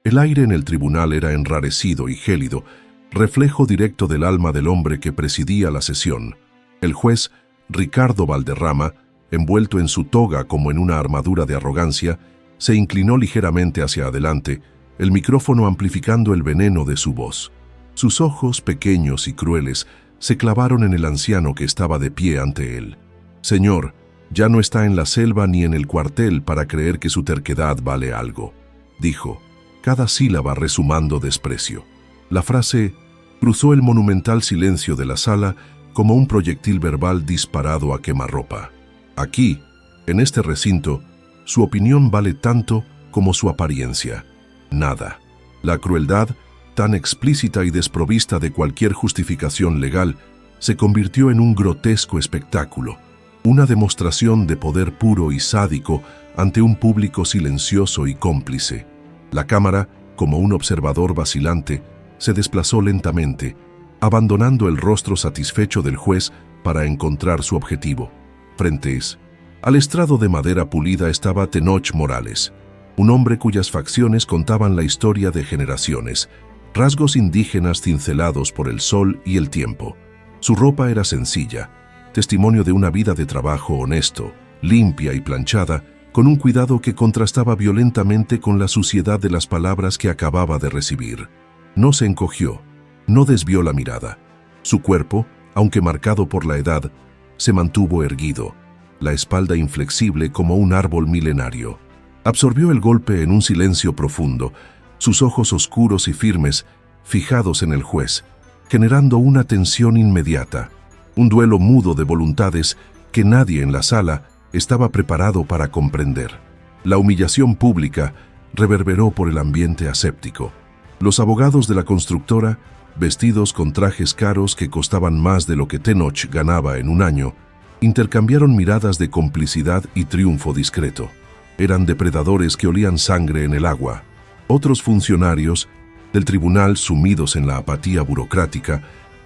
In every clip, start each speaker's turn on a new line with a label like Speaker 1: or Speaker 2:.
Speaker 1: El aire en el tribunal era enrarecido y gélido, reflejo directo del alma del hombre que presidía la sesión. El juez, Ricardo Valderrama, envuelto en su toga como en una armadura de arrogancia, se inclinó ligeramente hacia adelante, el micrófono amplificando el veneno de su voz. Sus ojos, pequeños y crueles, se clavaron en el anciano que estaba de pie ante él. «Señor, ya no está en la selva ni en el cuartel para creer que su terquedad vale algo», dijo, cada sílaba resumando desprecio. La frase cruzó el monumental silencio de la sala como un proyectil verbal disparado a quemarropa. Aquí, en este recinto, su opinión vale tanto como su apariencia. Nada. La crueldad, tan explícita y desprovista de cualquier justificación legal, se convirtió en un grotesco espectáculo, una demostración de poder puro y sádico ante un público silencioso y cómplice. La cámara, como un observador vacilante, se desplazó lentamente, abandonando el rostro satisfecho del juez para encontrar su objetivo. Frente al estrado de madera pulida estaba Tenoch Morales, un hombre cuyas facciones contaban la historia de generaciones, rasgos indígenas cincelados por el sol y el tiempo. Su ropa era sencilla, testimonio de una vida de trabajo honesto, limpia y planchada, con un cuidado que contrastaba violentamente con la suciedad de las palabras que acababa de recibir. No se encogió, no desvió la mirada. Su cuerpo, aunque marcado por la edad, se mantuvo erguido, la espalda inflexible como un árbol milenario. Absorbió el golpe en un silencio profundo, sus ojos oscuros y firmes, fijados en el juez, generando una tensión inmediata, un duelo mudo de voluntades que nadie en la sala estaba preparado para comprender. La humillación pública reverberó por el ambiente aséptico. Los abogados de la constructora, vestidos con trajes caros que costaban más de lo que Tenoch ganaba en un año, intercambiaron miradas de complicidad y triunfo discreto. Eran depredadores que olían sangre en el agua. Otros funcionarios del tribunal, sumidos en la apatía burocrática,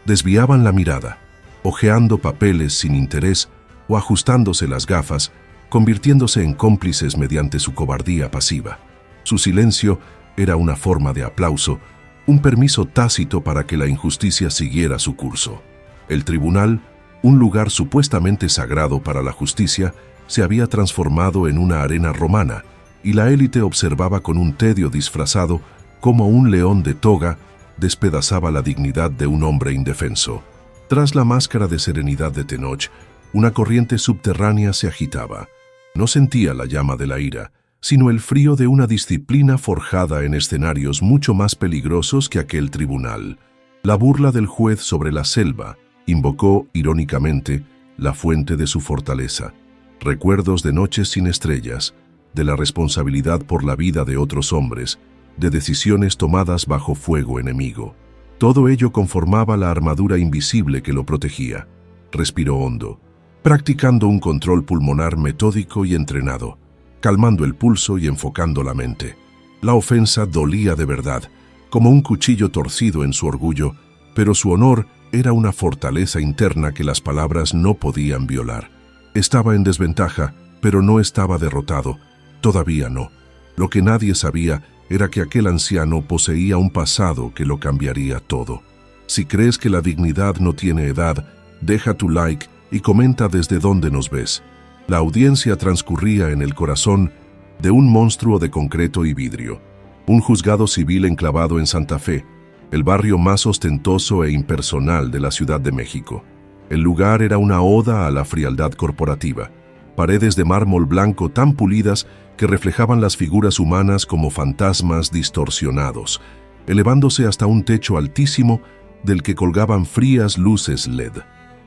Speaker 1: desviaban la mirada, hojeando papeles sin interés o ajustándose las gafas, convirtiéndose en cómplices mediante su cobardía pasiva. Su silencio era una forma de aplauso, un permiso tácito para que la injusticia siguiera su curso. El tribunal, un lugar supuestamente sagrado para la justicia, se había transformado en una arena romana, y la élite observaba con un tedio disfrazado cómo un león de toga despedazaba la dignidad de un hombre indefenso. Tras la máscara de serenidad de Tenoch, una corriente subterránea se agitaba. No sentía la llama de la ira, sino el frío de una disciplina forjada en escenarios mucho más peligrosos que aquel tribunal. La burla del juez sobre la selva invocó, irónicamente, la fuente de su fortaleza. Recuerdos de noches sin estrellas, de la responsabilidad por la vida de otros hombres, de decisiones tomadas bajo fuego enemigo. Todo ello conformaba la armadura invisible que lo protegía. Respiró hondo, practicando un control pulmonar metódico y entrenado, calmando el pulso y enfocando la mente. La ofensa dolía de verdad, como un cuchillo torcido en su orgullo, pero su honor era una fortaleza interna que las palabras no podían violar. Estaba en desventaja, pero no estaba derrotado. Todavía no. Lo que nadie sabía era que aquel anciano poseía un pasado que lo cambiaría todo. Si crees que la dignidad no tiene edad, deja tu like y comenta desde dónde nos ves. La audiencia transcurría en el corazón de un monstruo de concreto y vidrio. Un juzgado civil enclavado en Santa Fe, el barrio más ostentoso e impersonal de la Ciudad de México. El lugar era una oda a la frialdad corporativa. Paredes de mármol blanco tan pulidas que reflejaban las figuras humanas como fantasmas distorsionados, elevándose hasta un techo altísimo del que colgaban frías luces LED.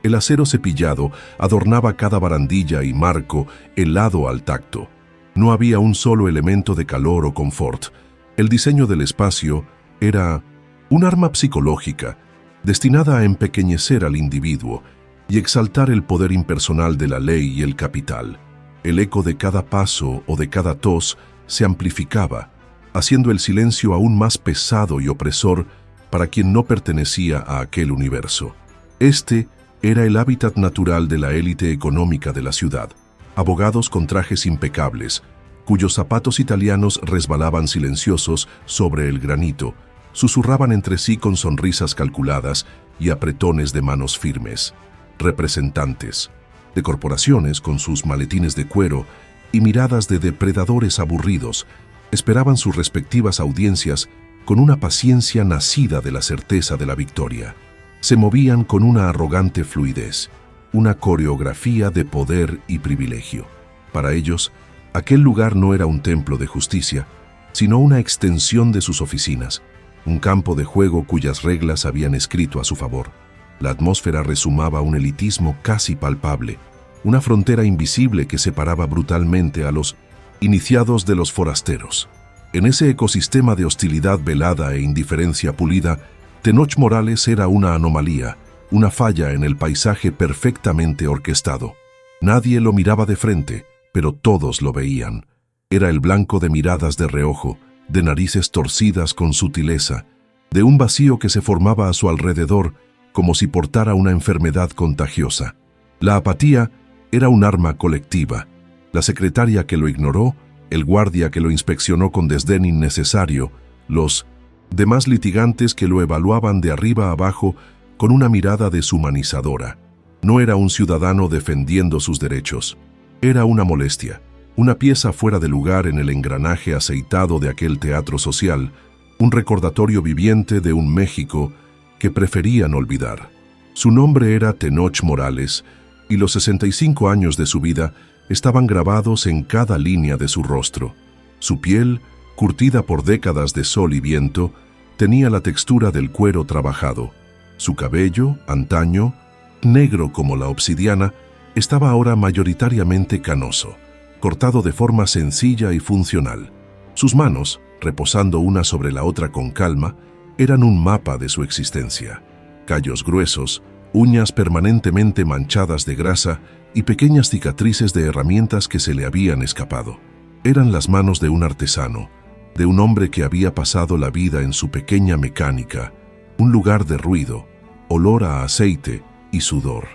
Speaker 1: El acero cepillado adornaba cada barandilla y marco helado al tacto. No había un solo elemento de calor o confort. El diseño del espacio era un arma psicológica, destinada a empequeñecer al individuo y exaltar el poder impersonal de la ley y el capital. El eco de cada paso o de cada tos se amplificaba, haciendo el silencio aún más pesado y opresor para quien no pertenecía a aquel universo. Este era el hábitat natural de la élite económica de la ciudad. Abogados con trajes impecables, cuyos zapatos italianos resbalaban silenciosos sobre el granito, susurraban entre sí con sonrisas calculadas y apretones de manos firmes. Representantes de corporaciones con sus maletines de cuero y miradas de depredadores aburridos esperaban sus respectivas audiencias con una paciencia nacida de la certeza de la victoria. Se movían con una arrogante fluidez, una coreografía de poder y privilegio. Para ellos, aquel lugar no era un templo de justicia, sino una extensión de sus oficinas, un campo de juego cuyas reglas habían escrito a su favor. La atmósfera rezumaba un elitismo casi palpable, una frontera invisible que separaba brutalmente a los iniciados de los forasteros. En ese ecosistema de hostilidad velada e indiferencia pulida, Tenoch Morales era una anomalía, una falla en el paisaje perfectamente orquestado. Nadie lo miraba de frente, pero todos lo veían. Era el blanco de miradas de reojo, de narices torcidas con sutileza, de un vacío que se formaba a su alrededor como si portara una enfermedad contagiosa. La apatía era un arma colectiva. La secretaria que lo ignoró, el guardia que lo inspeccionó con desdén innecesario, los demás litigantes que lo evaluaban de arriba a abajo con una mirada deshumanizadora. No era un ciudadano defendiendo sus derechos. Era una molestia, una pieza fuera de lugar en el engranaje aceitado de aquel teatro social, un recordatorio viviente de un México que preferían olvidar. Su nombre era Tenoch Morales, y los 65 años de su vida estaban grabados en cada línea de su rostro. Su piel, curtida por décadas de sol y viento, tenía la textura del cuero trabajado. Su cabello, antaño, negro como la obsidiana, estaba ahora mayoritariamente canoso, cortado de forma sencilla y funcional. Sus manos, reposando una sobre la otra con calma, eran un mapa de su existencia. Callos gruesos, uñas permanentemente manchadas de grasa y pequeñas cicatrices de herramientas que se le habían escapado. Eran las manos de un artesano, de un hombre que había pasado la vida en su pequeña mecánica, un lugar de ruido, olor a aceite y sudor,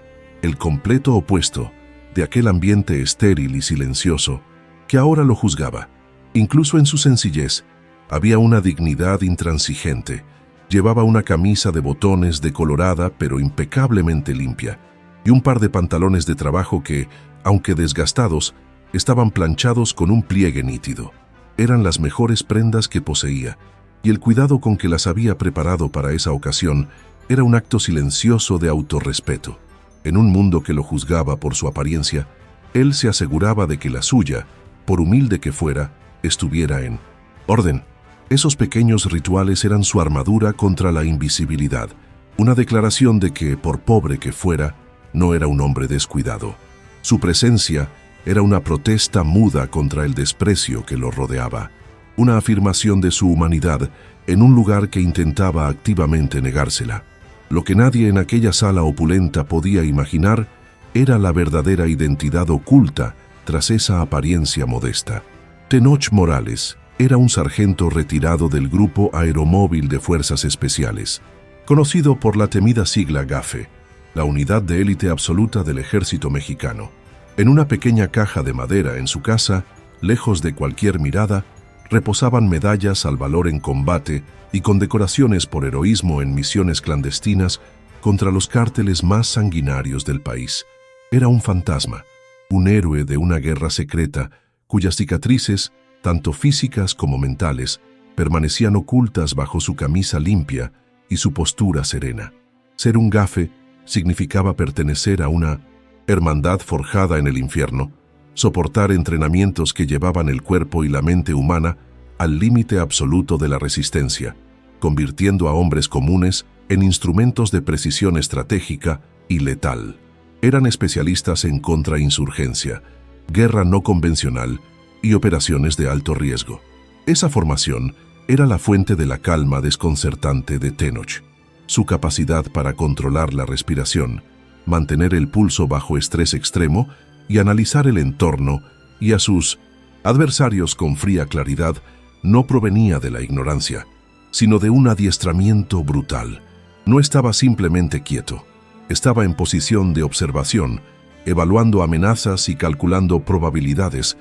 Speaker 1: el completo opuesto de aquel ambiente estéril y silencioso que ahora lo juzgaba. Incluso en su sencillez, había una dignidad intransigente. Llevaba una camisa de botones decolorada pero impecablemente limpia, y un par de pantalones de trabajo que, aunque desgastados, estaban planchados con un pliegue nítido. Eran las mejores prendas que poseía, y el cuidado con que las había preparado para esa ocasión era un acto silencioso de autorrespeto. En un mundo que lo juzgaba por su apariencia, él se aseguraba de que la suya, por humilde que fuera, estuviera en orden. Esos pequeños rituales eran su armadura contra la invisibilidad, una declaración de que, por pobre que fuera, no era un hombre descuidado. Su presencia era una protesta muda contra el desprecio que lo rodeaba, una afirmación de su humanidad en un lugar que intentaba activamente negársela. Lo que nadie en aquella sala opulenta podía imaginar era la verdadera identidad oculta tras esa apariencia modesta. Tenoch Morales era un sargento retirado del Grupo Aeromóvil de Fuerzas Especiales, conocido por la temida sigla GAFE, la unidad de élite absoluta del ejército mexicano. En una pequeña caja de madera en su casa, lejos de cualquier mirada, reposaban medallas al valor en combate y condecoraciones por heroísmo en misiones clandestinas contra los cárteles más sanguinarios del país. Era un fantasma, un héroe de una guerra secreta cuyas cicatrices, tanto físicas como mentales, permanecían ocultas bajo su camisa limpia y su postura serena. Ser un gafe significaba pertenecer a una hermandad forjada en el infierno, soportar entrenamientos que llevaban el cuerpo y la mente humana al límite absoluto de la resistencia, convirtiendo a hombres comunes en instrumentos de precisión estratégica y letal. Eran especialistas en contrainsurgencia, guerra no convencional y operaciones de alto riesgo. Esa formación era la fuente de la calma desconcertante de Tenoch. Su capacidad para controlar la respiración, mantener el pulso bajo estrés extremo y analizar el entorno y a sus adversarios con fría claridad no provenía de la ignorancia, sino de un adiestramiento brutal. No estaba simplemente quieto, estaba en posición de observación, evaluando amenazas y calculando probabilidades,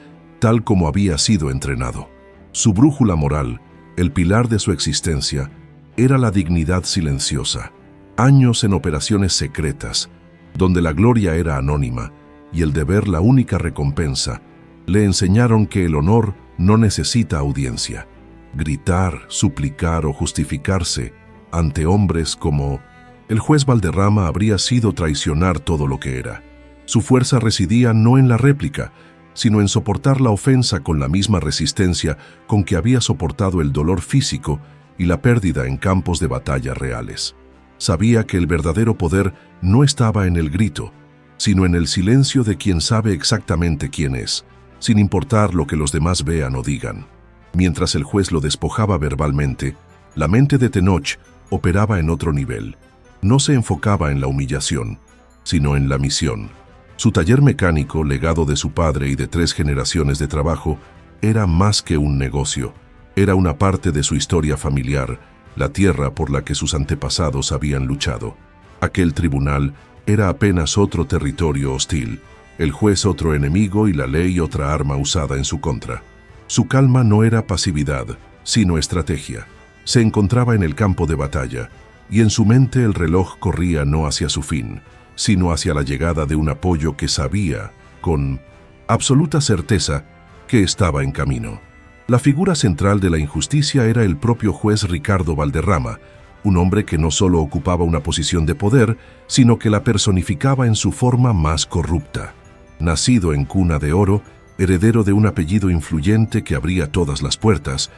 Speaker 1: tal como había sido entrenado. Su brújula moral, el pilar de su existencia, era la dignidad silenciosa. Años en operaciones secretas, donde la gloria era anónima y el deber la única recompensa, le enseñaron que el honor no necesita audiencia. Gritar, suplicar o justificarse ante hombres como el juez Valderrama habría sido traicionar todo lo que era. Su fuerza residía no en la réplica, sino en soportar la ofensa con la misma resistencia con que había soportado el dolor físico y la pérdida en campos de batalla reales. Sabía que el verdadero poder no estaba en el grito, sino en el silencio de quien sabe exactamente quién es, sin importar lo que los demás vean o digan. Mientras el juez lo despojaba verbalmente, la mente de Tenoch operaba en otro nivel. No se enfocaba en la humillación, sino en la misión. Su taller mecánico, legado de su padre y de 3 generaciones de trabajo, era más que un negocio. Era una parte de su historia familiar, la tierra por la que sus antepasados habían luchado. Aquel tribunal era apenas otro territorio hostil, el juez otro enemigo y la ley otra arma usada en su contra. Su calma no era pasividad, sino estrategia. Se encontraba en el campo de batalla, y en su mente el reloj corría no hacia su fin, sino hacia la llegada de un apoyo que sabía, con absoluta certeza, que estaba en camino. La figura central de la injusticia era el propio juez Ricardo Valderrama, un hombre que no solo ocupaba una posición de poder, sino que la personificaba en su forma más corrupta. Nacido en cuna de oro, heredero de un apellido influyente que abría todas las puertas,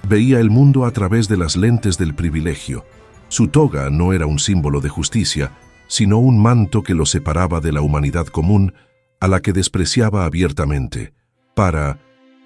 Speaker 1: veía el mundo a través de las lentes del privilegio. Su toga no era un símbolo de justicia, sino un manto que lo separaba de la humanidad común, a la que despreciaba abiertamente. Para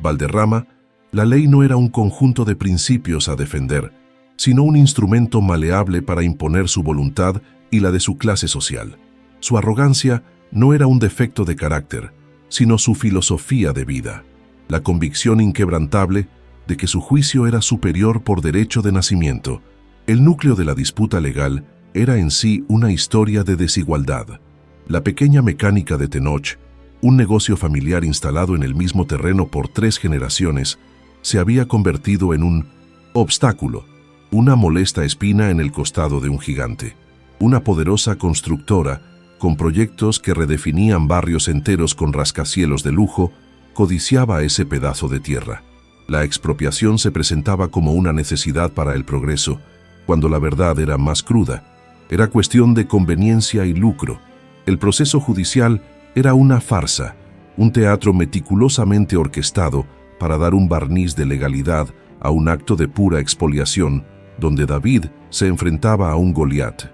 Speaker 1: Valderrama, la ley no era un conjunto de principios a defender, sino un instrumento maleable para imponer su voluntad y la de su clase social. Su arrogancia no era un defecto de carácter, sino su filosofía de vida, la convicción inquebrantable de que su juicio era superior por derecho de nacimiento. El núcleo de la disputa legal era en sí una historia de desigualdad. La pequeña mecánica de Tenoch, un negocio familiar instalado en el mismo terreno por 3 generaciones, se había convertido en un obstáculo, una molesta espina en el costado de un gigante, una poderosa constructora con proyectos que redefinían barrios enteros con rascacielos de lujo, codiciaba ese pedazo de tierra. La expropiación se presentaba como una necesidad para el progreso, cuando la verdad era más cruda. Era cuestión de conveniencia y lucro. El proceso judicial era una farsa, un teatro meticulosamente orquestado para dar un barniz de legalidad a un acto de pura expoliación, donde David se enfrentaba a un Goliat,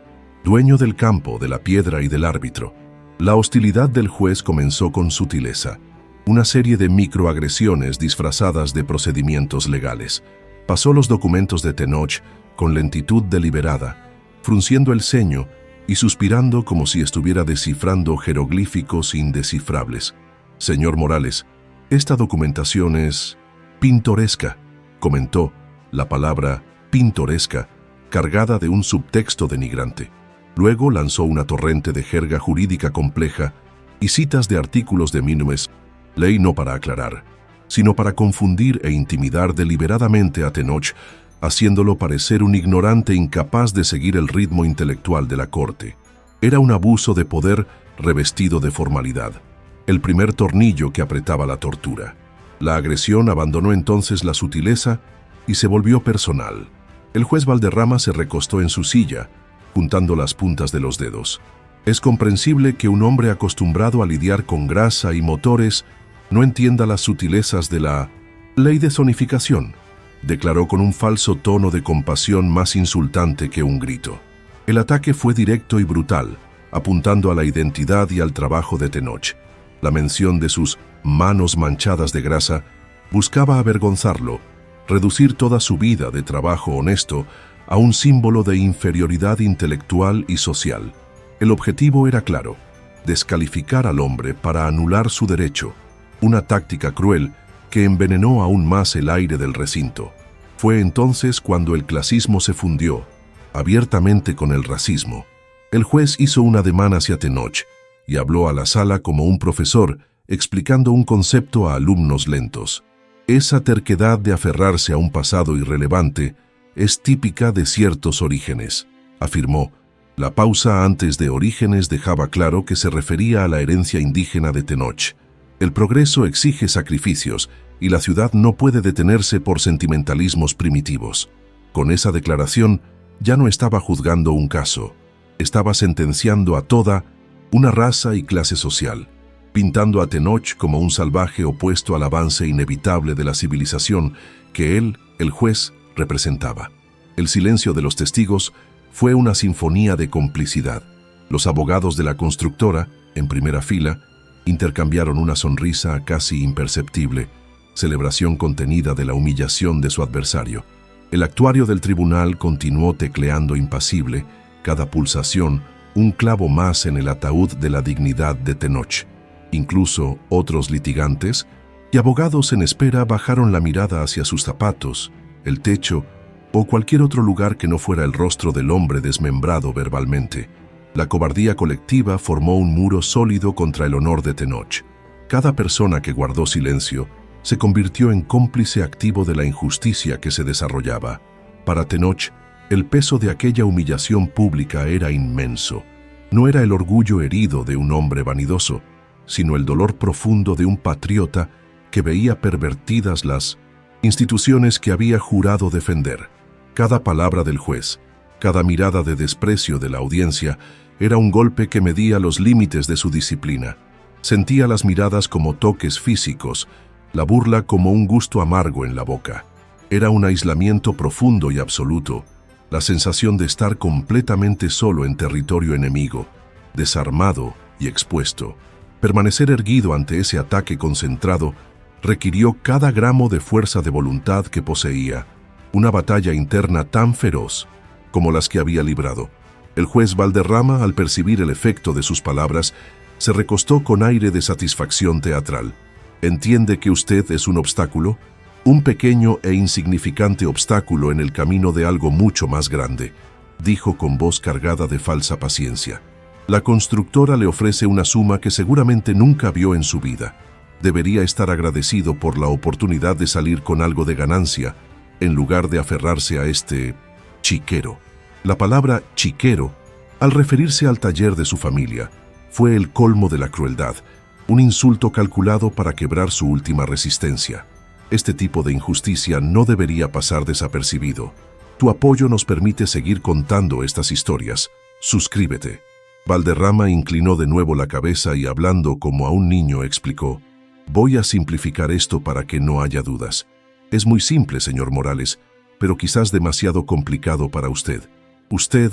Speaker 1: dueño del campo, de la piedra y del árbitro. La hostilidad del juez comenzó con sutileza, una serie de microagresiones disfrazadas de procedimientos legales. Pasó los documentos de Tenoch con lentitud deliberada, frunciendo el ceño y suspirando como si estuviera descifrando jeroglíficos indescifrables. «Señor Morales, esta documentación es pintoresca», comentó, la palabra pintoresca cargada de un subtexto denigrante. Luego lanzó una torrente de jerga jurídica compleja y citas de artículos de Minumes, ley no para aclarar, sino para confundir e intimidar deliberadamente a Tenoch, haciéndolo parecer un ignorante incapaz de seguir el ritmo intelectual de la corte. Era un abuso de poder revestido de formalidad, el primer tornillo que apretaba la tortura. La agresión abandonó entonces la sutileza y se volvió personal. El juez Valderrama se recostó en su silla, juntando las puntas de los dedos. Es comprensible que un hombre acostumbrado a lidiar con grasa y motores no entienda las sutilezas de la ley de zonificación, declaró con un falso tono de compasión más insultante que un grito. El ataque fue directo y brutal, apuntando a la identidad y al trabajo de Tenoch. La mención de sus manos manchadas de grasa buscaba avergonzarlo, reducir toda su vida de trabajo honesto a un símbolo de inferioridad intelectual y social. El objetivo era claro: descalificar al hombre para anular su derecho, una táctica cruel que envenenó aún más el aire del recinto. Fue entonces cuando el clasismo se fundió abiertamente con el racismo. El juez hizo un ademán hacia Tenoch y habló a la sala como un profesor explicando un concepto a alumnos lentos. Esa terquedad de aferrarse a un pasado irrelevante es típica de ciertos orígenes, afirmó. La pausa antes de Orígenes dejaba claro que se refería a la herencia indígena de Tenoch. El progreso exige sacrificios y la ciudad no puede detenerse por sentimentalismos primitivos. Con esa declaración ya no estaba juzgando un caso, estaba sentenciando a toda una raza y clase social, pintando a Tenoch como un salvaje opuesto al avance inevitable de la civilización que él, el juez, representaba. El silencio de los testigos fue una sinfonía de complicidad. Los abogados de la constructora, en primera fila, intercambiaron una sonrisa casi imperceptible, celebración contenida de la humillación de su adversario. El actuario del tribunal continuó tecleando impasible, cada pulsación un clavo más en el ataúd de la dignidad de Tenoch. Incluso otros litigantes y abogados en espera bajaron la mirada hacia sus zapatos, el techo o cualquier otro lugar que no fuera el rostro del hombre desmembrado verbalmente. La cobardía colectiva formó un muro sólido contra el honor de Tenoch. Cada persona que guardó silencio se convirtió en cómplice activo de la injusticia que se desarrollaba. Para Tenoch, el peso de aquella humillación pública era inmenso. No era el orgullo herido de un hombre vanidoso, sino el dolor profundo de un patriota que veía pervertidas las instituciones que había jurado defender. Cada palabra del juez, cada mirada de desprecio de la audiencia, era un golpe que medía los límites de su disciplina. Sentía las miradas como toques físicos, la burla como un gusto amargo en la boca. Era un aislamiento profundo y absoluto, la sensación de estar completamente solo en territorio enemigo, desarmado y expuesto. Permanecer erguido ante ese ataque concentrado requirió cada gramo de fuerza de voluntad que poseía, una batalla interna tan feroz como las que había librado. El juez Valderrama, al percibir el efecto de sus palabras, se recostó con aire de satisfacción teatral. ¿Entiende que usted es un obstáculo? Un pequeño e insignificante obstáculo en el camino de algo mucho más grande, dijo con voz cargada de falsa paciencia. La constructora le ofrece una suma que seguramente nunca vio en su vida. Debería estar agradecido por la oportunidad de salir con algo de ganancia, en lugar de aferrarse a este chiquero. La palabra chiquero, al referirse al taller de su familia, fue el colmo de la crueldad, un insulto calculado para quebrar su última resistencia. Este tipo de injusticia no debería pasar desapercibido. Tu apoyo nos permite seguir contando estas historias. Suscríbete. Valderrama inclinó de nuevo la cabeza y, hablando como a un niño, explicó: voy a simplificar esto para que no haya dudas. Es muy simple, señor Morales, pero quizás demasiado complicado para usted. Usted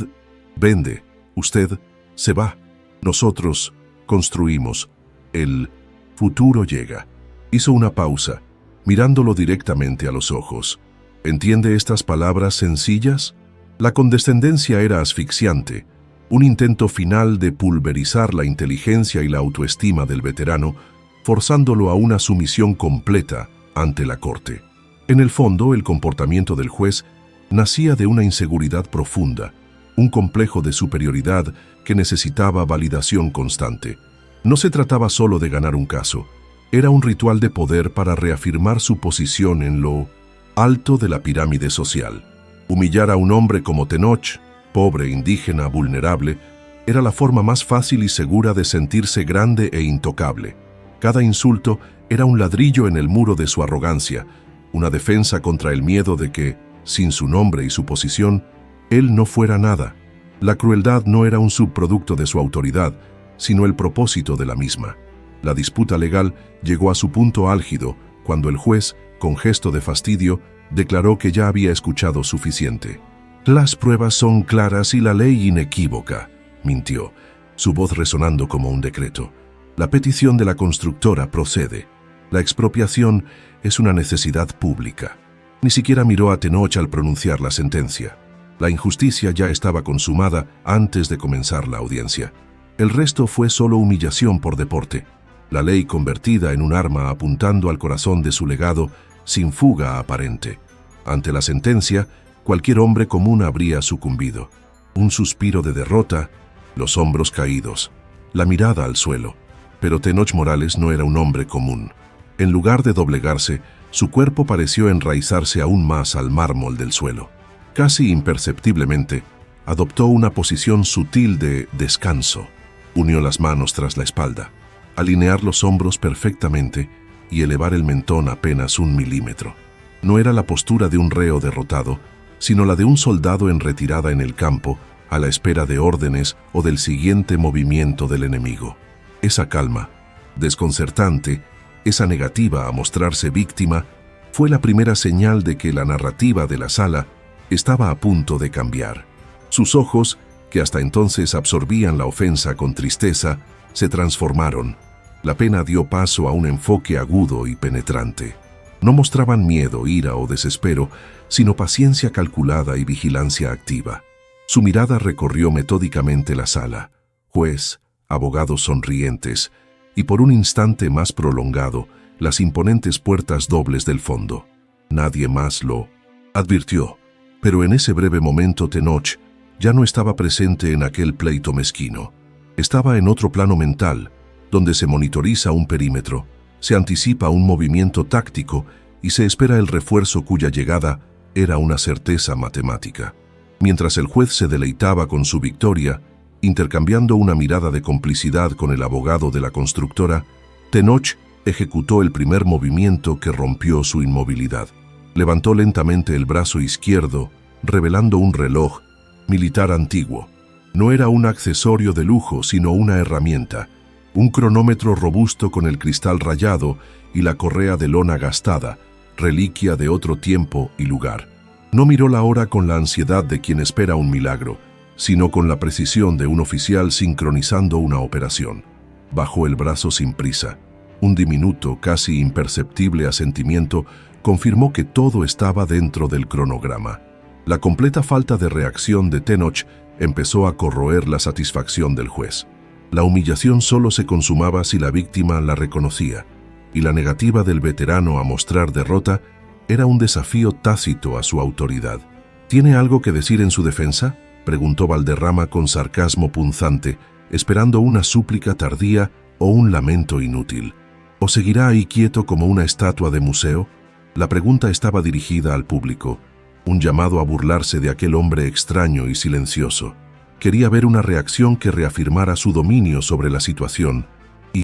Speaker 1: vende, usted se va. Nosotros construimos. El futuro llega. Hizo una pausa, mirándolo directamente a los ojos. ¿Entiende estas palabras sencillas? La condescendencia era asfixiante, un intento final de pulverizar la inteligencia y la autoestima del veterano, forzándolo a una sumisión completa ante la corte. En el fondo, el comportamiento del juez nacía de una inseguridad profunda, un complejo de superioridad que necesitaba validación constante. No se trataba solo de ganar un caso, era un ritual de poder para reafirmar su posición en lo alto de la pirámide social. Humillar a un hombre como Tenoch, pobre, indígena, vulnerable, era la forma más fácil y segura de sentirse grande e intocable. Cada insulto era un ladrillo en el muro de su arrogancia, una defensa contra el miedo de que, sin su nombre y su posición, él no fuera nada. La crueldad no era un subproducto de su autoridad, sino el propósito de la misma. La disputa legal llegó a su punto álgido cuando el juez, con gesto de fastidio, declaró que ya había escuchado suficiente. Las pruebas son claras y la ley inequívoca, mintió, su voz resonando como un decreto. La petición de la constructora procede. La expropiación es una necesidad pública. Ni siquiera miró a Tenoch al pronunciar la sentencia. La injusticia ya estaba consumada antes de comenzar la audiencia. El resto fue solo humillación por deporte. La ley convertida en un arma apuntando al corazón de su legado, sin fuga aparente. Ante la sentencia, cualquier hombre común habría sucumbido. Un suspiro de derrota, los hombros caídos, la mirada al suelo. Pero Tenoch Morales no era un hombre común. En lugar de doblegarse, su cuerpo pareció enraizarse aún más al mármol del suelo. Casi imperceptiblemente, adoptó una posición sutil de descanso. Unió las manos tras la espalda, alinear los hombros perfectamente y elevar el mentón apenas 1 milímetro. No era la postura de un reo derrotado, sino la de un soldado en retirada en el campo, a la espera de órdenes o del siguiente movimiento del enemigo. Esa calma, desconcertante, esa negativa a mostrarse víctima, fue la primera señal de que la narrativa de la sala estaba a punto de cambiar. Sus ojos, que hasta entonces absorbían la ofensa con tristeza, se transformaron. La pena dio paso a un enfoque agudo y penetrante. No mostraban miedo, ira o desespero, sino paciencia calculada y vigilancia activa. Su mirada recorrió metódicamente la sala, juez, abogados sonrientes, y por un instante más prolongado, las imponentes puertas dobles del fondo. Nadie más lo advirtió, pero en ese breve momento Tenoch ya no estaba presente en aquel pleito mezquino. Estaba en otro plano mental, donde se monitoriza un perímetro, se anticipa un movimiento táctico y se espera el refuerzo cuya llegada era una certeza matemática. Mientras el juez se deleitaba con su victoria, intercambiando una mirada de complicidad con el abogado de la constructora, Tenoch ejecutó el primer movimiento que rompió su inmovilidad. Levantó lentamente el brazo izquierdo, revelando un reloj militar antiguo. No era un accesorio de lujo, sino una herramienta, un cronómetro robusto con el cristal rayado y la correa de lona gastada, reliquia de otro tiempo y lugar. No miró la hora con la ansiedad de quien espera un milagro, sino con la precisión de un oficial sincronizando una operación. Bajó el brazo sin prisa. Un diminuto, casi imperceptible asentimiento confirmó que todo estaba dentro del cronograma. La completa falta de reacción de Tenoch empezó a corroer la satisfacción del juez. La humillación solo se consumaba si la víctima la reconocía, y la negativa del veterano a mostrar derrota era un desafío tácito a su autoridad. ¿Tiene algo que decir en su defensa?, preguntó Valderrama con sarcasmo punzante, esperando una súplica tardía o un lamento inútil. ¿O seguirá ahí quieto como una estatua de museo? La pregunta estaba dirigida al público, un llamado a burlarse de aquel hombre extraño y silencioso. Quería ver una reacción que reafirmara su dominio sobre la situación y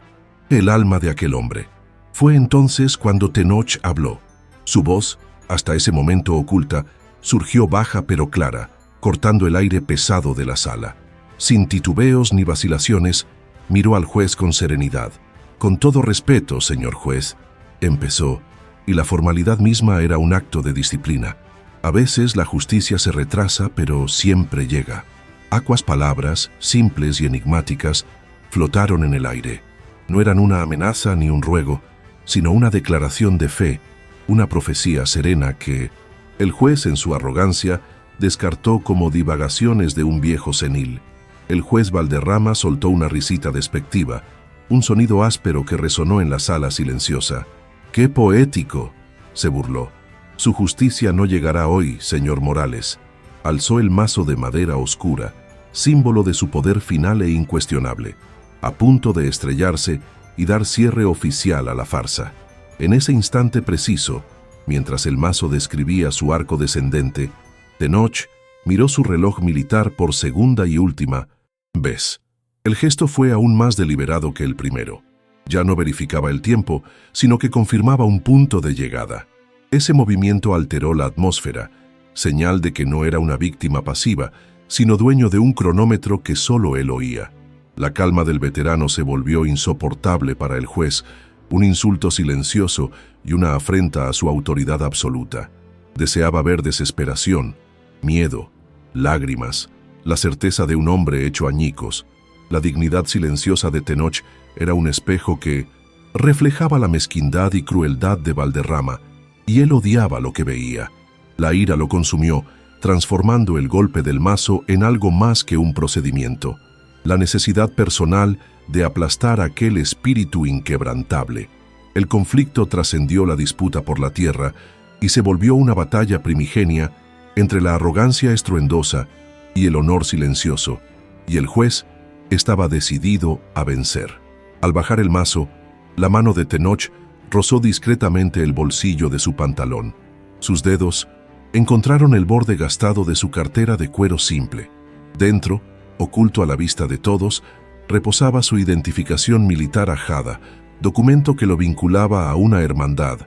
Speaker 1: el alma de aquel hombre. Fue entonces cuando Tenoch habló. Su voz, hasta ese momento oculta, surgió baja pero clara, cortando el aire pesado de la sala. Sin titubeos ni vacilaciones, miró al juez con serenidad. «Con todo respeto, señor juez», empezó, y la formalidad misma era un acto de disciplina. A veces la justicia se retrasa, pero siempre llega. Aquas palabras, simples y enigmáticas, flotaron en el aire. No eran una amenaza ni un ruego, sino una declaración de fe, una profecía serena que el juez, en su arrogancia, descartó como divagaciones de un viejo senil. El juez Valderrama soltó una risita despectiva, un sonido áspero que resonó en la sala silenciosa. «¡Qué poético!», se burló. «Su justicia no llegará hoy, señor Morales». Alzó el mazo de madera oscura, símbolo de su poder final e incuestionable, a punto de estrellarse y dar cierre oficial a la farsa. En ese instante preciso, mientras el mazo describía su arco descendente, Tenoch miró su reloj militar por segunda y última vez. El gesto fue aún más deliberado que el primero. Ya no verificaba el tiempo, sino que confirmaba un punto de llegada. Ese movimiento alteró la atmósfera, señal de que no era una víctima pasiva, sino dueño de un cronómetro que solo él oía. La calma del veterano se volvió insoportable para el juez, un insulto silencioso y una afrenta a su autoridad absoluta. Deseaba ver desesperación, miedo, lágrimas, la certeza de un hombre hecho añicos. La dignidad silenciosa de Tenoch era un espejo que reflejaba la mezquindad y crueldad de Valderrama, y él odiaba lo que veía. La ira lo consumió, transformando el golpe del mazo en algo más que un procedimiento. La necesidad personal de aplastar aquel espíritu inquebrantable. El conflicto trascendió la disputa por la tierra y se volvió una batalla primigenia entre la arrogancia estruendosa y el honor silencioso, y el juez estaba decidido a vencer. Al bajar el mazo, la mano de Tenoch rozó discretamente el bolsillo de su pantalón. Sus dedos encontraron el borde gastado de su cartera de cuero simple. Dentro, oculto a la vista de todos, reposaba su identificación militar ajada, documento que lo vinculaba a una hermandad,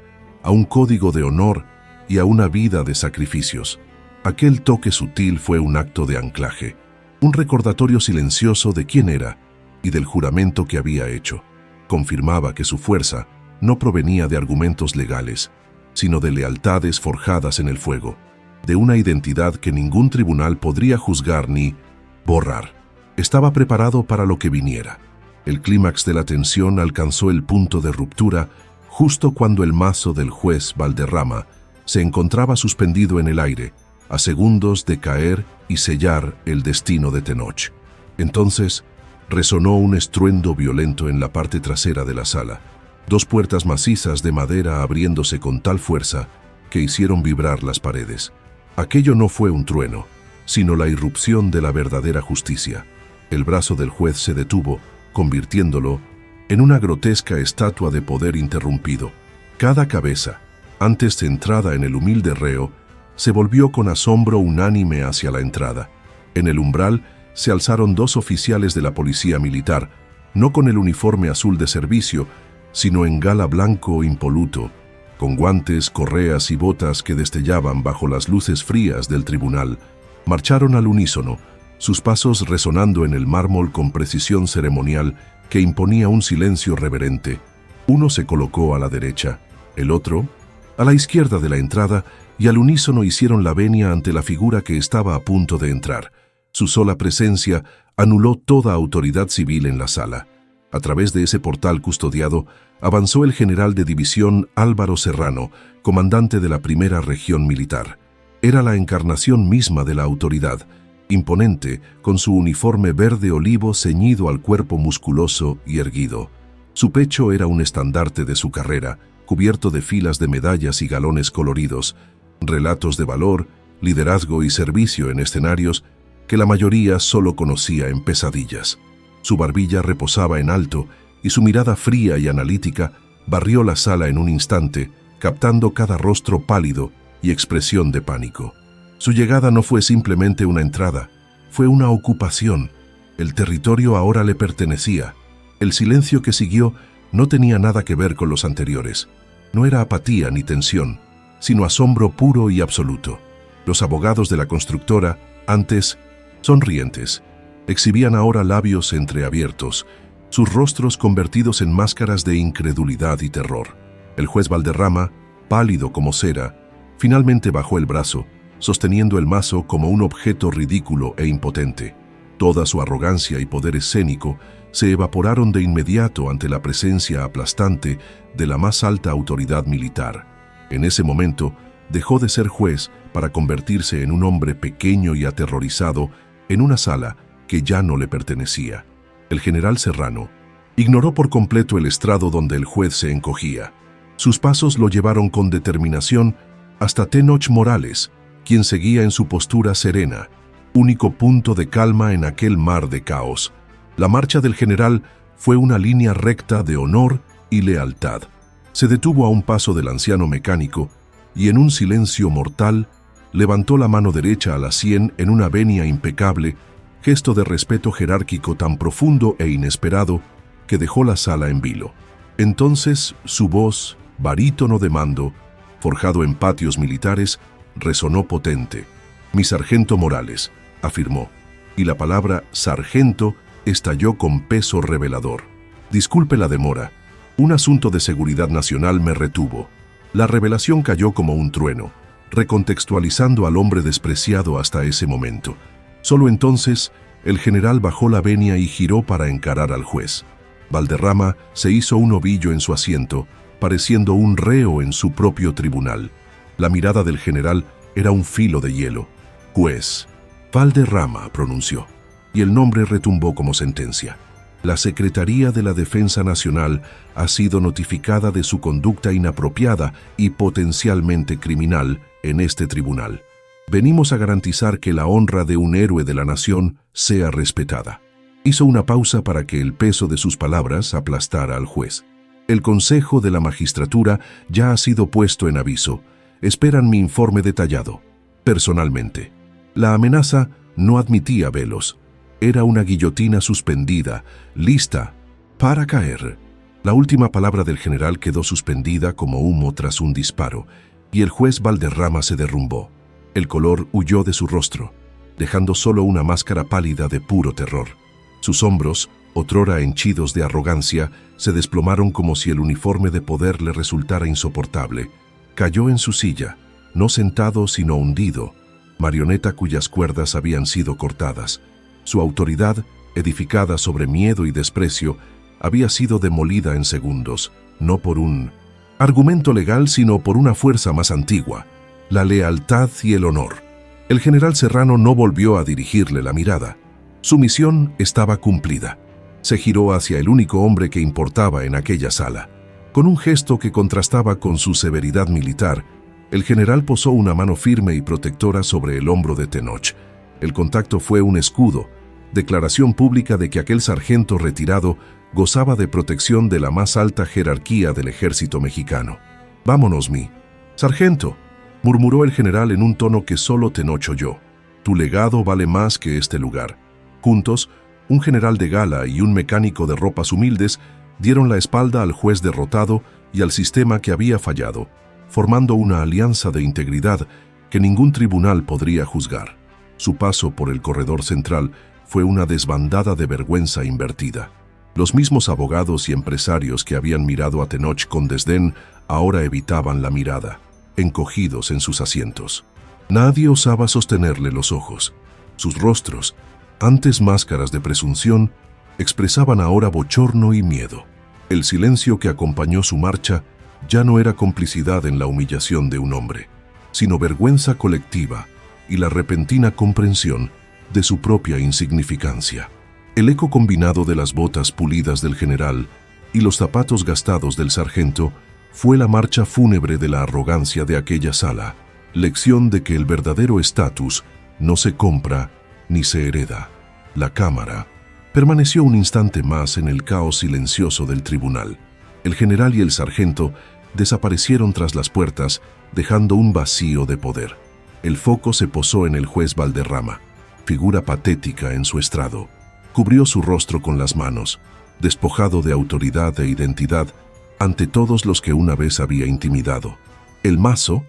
Speaker 1: a un código de honor y a una vida de sacrificios. Aquel toque sutil fue un acto de anclaje, un recordatorio silencioso de quién era y del juramento que había hecho. Confirmaba que su fuerza no provenía de argumentos legales, sino de lealtades forjadas en el fuego, de una identidad que ningún tribunal podría juzgar ni borrar. Estaba preparado para lo que viniera. El clímax de la tensión alcanzó el punto de ruptura justo cuando el mazo del juez Valderrama se encontraba suspendido en el aire, a segundos de caer y sellar el destino de Tenoch. Entonces, resonó un estruendo violento en la parte trasera de la sala, dos puertas macizas de madera abriéndose con tal fuerza que hicieron vibrar las paredes. Aquello no fue un trueno, sino la irrupción de la verdadera justicia. El brazo del juez se detuvo, convirtiéndolo en una grotesca estatua de poder interrumpido. Cada cabeza, antes centrada en el humilde reo, se volvió con asombro unánime hacia la entrada. En el umbral se alzaron dos oficiales de la policía militar, no con el uniforme azul de servicio, sino en gala blanco impoluto, con guantes, correas y botas que destellaban bajo las luces frías del tribunal. Marcharon al unísono, sus pasos resonando en el mármol con precisión ceremonial que imponía un silencio reverente. Uno se colocó a la derecha, el otro a la izquierda de la entrada, y al unísono hicieron la venia ante la figura que estaba a punto de entrar. Su sola presencia anuló toda autoridad civil en la sala. A través de ese portal custodiado, avanzó el general de división Álvaro Serrano, comandante de la primera región militar. Era la encarnación misma de la autoridad, imponente, con su uniforme verde olivo ceñido al cuerpo musculoso y erguido. Su pecho era un estandarte de su carrera, cubierto de filas de medallas y galones coloridos, relatos de valor, liderazgo y servicio en escenarios que la mayoría solo conocía en pesadillas. Su barbilla reposaba en alto y su mirada fría y analítica barrió la sala en un instante, captando cada rostro pálido y expresión de pánico. Su llegada no fue simplemente una entrada, fue una ocupación. El territorio ahora le pertenecía. El silencio que siguió no tenía nada que ver con los anteriores. No era apatía ni tensión, sino asombro puro y absoluto. Los abogados de la constructora, antes sonrientes, exhibían ahora labios entreabiertos, sus rostros convertidos en máscaras de incredulidad y terror. El juez Valderrama, pálido como cera, finalmente bajó el brazo, sosteniendo el mazo como un objeto ridículo e impotente. Toda su arrogancia y poder escénico se evaporaron de inmediato ante la presencia aplastante de la más alta autoridad militar. En ese momento, dejó de ser juez para convertirse en un hombre pequeño y aterrorizado en una sala que ya no le pertenecía. El general Serrano ignoró por completo el estrado donde el juez se encogía. Sus pasos lo llevaron con determinación hasta Tenoch Morales, quien seguía en su postura serena, único punto de calma en aquel mar de caos. La marcha del general fue una línea recta de honor y lealtad. Se detuvo a un paso del anciano mecánico y en un silencio mortal levantó la mano derecha a la sien en una venia impecable, gesto de respeto jerárquico tan profundo e inesperado que dejó la sala en vilo. Entonces su voz, barítono de mando, forjado en patios militares, resonó potente. «Mi sargento Morales», afirmó, y la palabra «sargento» estalló con peso revelador. «Disculpe la demora. Un asunto de seguridad nacional me retuvo». La revelación cayó como un trueno, recontextualizando al hombre despreciado hasta ese momento. Solo entonces, el general bajó la venia y giró para encarar al juez. Valderrama se hizo un ovillo en su asiento, pareciendo un reo en su propio tribunal. La mirada del general era un filo de hielo. «Juez Valderrama», pronunció, y el nombre retumbó como sentencia. «La Secretaría de la Defensa Nacional ha sido notificada de su conducta inapropiada y potencialmente criminal en este tribunal. Venimos a garantizar que la honra de un héroe de la nación sea respetada». Hizo una pausa para que el peso de sus palabras aplastara al juez. El Consejo de la Magistratura ya ha sido puesto en aviso. Esperan mi informe detallado. Personalmente. La amenaza no admitía velos. Era una guillotina suspendida, lista para caer. La última palabra del general quedó suspendida como humo tras un disparo, y el juez Valderrama se derrumbó. El color huyó de su rostro, dejando solo una máscara pálida de puro terror. Sus hombros, otrora henchidos de arrogancia, se desplomaron como si el uniforme de poder le resultara insoportable. Cayó en su silla, no sentado sino hundido, marioneta cuyas cuerdas habían sido cortadas. Su autoridad, edificada sobre miedo y desprecio, había sido demolida en segundos, no por un argumento legal, sino por una fuerza más antigua, la lealtad y el honor. El general Serrano no volvió a dirigirle la mirada. Su misión estaba cumplida. Se giró hacia el único hombre que importaba en aquella sala. Con un gesto que contrastaba con su severidad militar, el general posó una mano firme y protectora sobre el hombro de Tenoch. El contacto fue un escudo, declaración pública de que aquel sargento retirado gozaba de protección de la más alta jerarquía del ejército mexicano. «Vámonos, mi sargento», murmuró el general en un tono que solo Tenoch oyó. «Tu legado vale más que este lugar». Juntos, un general de gala y un mecánico de ropas humildes dieron la espalda al juez derrotado y al sistema que había fallado, formando una alianza de integridad que ningún tribunal podría juzgar. Su paso por el corredor central fue una desbandada de vergüenza invertida. Los mismos abogados y empresarios que habían mirado a Tenoch con desdén ahora evitaban la mirada, encogidos en sus asientos. Nadie osaba sostenerle los ojos. Sus rostros, antes máscaras de presunción, expresaban ahora bochorno y miedo. El silencio que acompañó su marcha ya no era complicidad en la humillación de un hombre, sino vergüenza colectiva y la repentina comprensión de su propia insignificancia. El eco combinado de las botas pulidas del general y los zapatos gastados del sargento fue la marcha fúnebre de la arrogancia de aquella sala, lección de que el verdadero estatus no se compra ni se hereda. La cámara permaneció un instante más en el caos silencioso del tribunal. El general y el sargento desaparecieron tras las puertas, dejando un vacío de poder. El foco se posó en el juez Valderrama, figura patética en su estrado. Cubrió su rostro con las manos, despojado de autoridad e identidad ante todos los que una vez había intimidado. El mazo,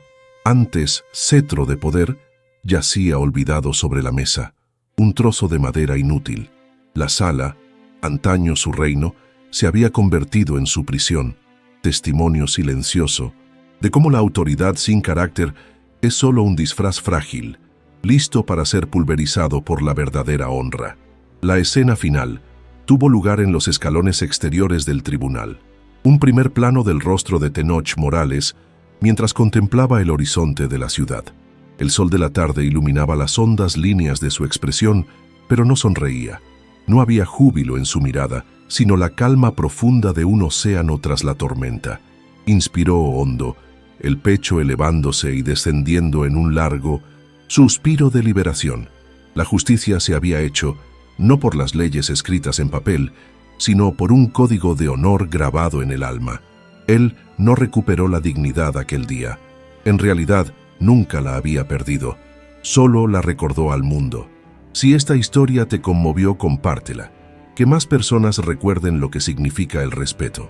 Speaker 1: antes cetro de poder, yacía olvidado sobre la mesa, un trozo de madera inútil. La sala, antaño su reino, se había convertido en su prisión, testimonio silencioso de cómo la autoridad sin carácter es solo un disfraz frágil, listo para ser pulverizado por la verdadera honra. La escena final tuvo lugar en los escalones exteriores del tribunal. Un primer plano del rostro de Tenoch Morales mientras contemplaba el horizonte de la ciudad. El sol de la tarde iluminaba las hondas líneas de su expresión, pero no sonreía. No había júbilo en su mirada, sino la calma profunda de un océano tras la tormenta. Inspiró hondo, el pecho elevándose y descendiendo en un largo suspiro de liberación. La justicia se había hecho, no por las leyes escritas en papel, sino por un código de honor grabado en el alma. Él no recuperó la dignidad aquel día. En realidad, nunca la había perdido. Solo la recordó al mundo. Si esta historia te conmovió, compártela. Que más personas recuerden lo que significa el respeto.